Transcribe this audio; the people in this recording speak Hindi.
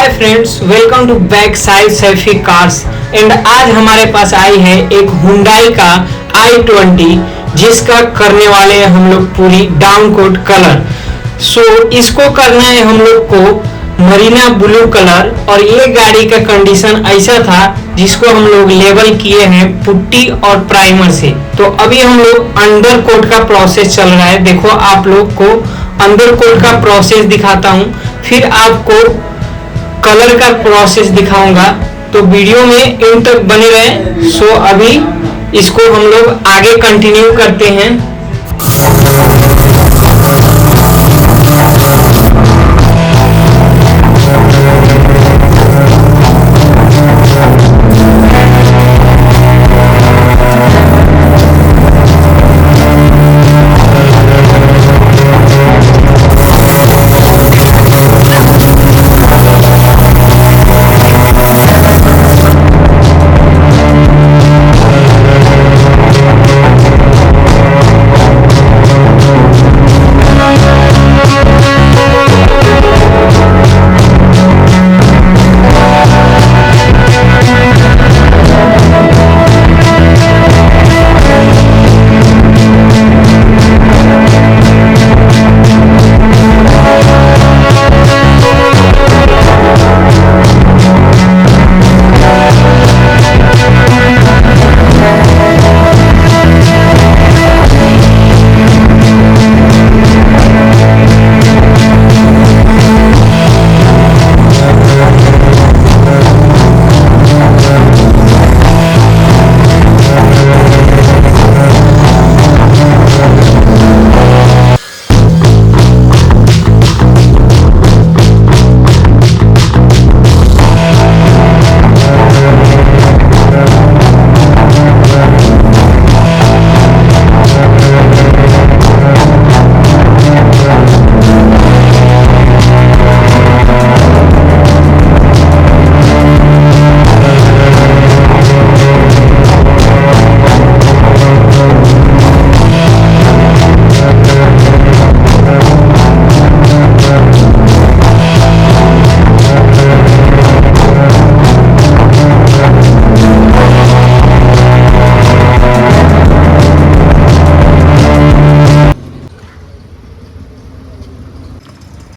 Hi friends, welcome to back side Saifi cars. And आज हमारे पास आई है एक हुंडई का i20 जिसका करने वाले हैं हम लोग पूरी डाउन कोट कलर। सो इसको करना है हम लोग को मरीना ब्लू कलर। और ये गाड़ी का कंडीशन ऐसा था जिसको हम लोग लेवल किए हैं पुट्टी और प्राइमर से। तो अभी हम लोग अंडर कोट का प्रोसेस चल रहा है। देखो आप लोग को अंडर कोट का प्रोसेस दिखाता हूँ, फिर आपको कलर का प्रोसेस दिखाऊंगा। तो वीडियो में एंड तक बने रहे। सो अभी इसको हम लोग आगे कंटिन्यू करते हैं।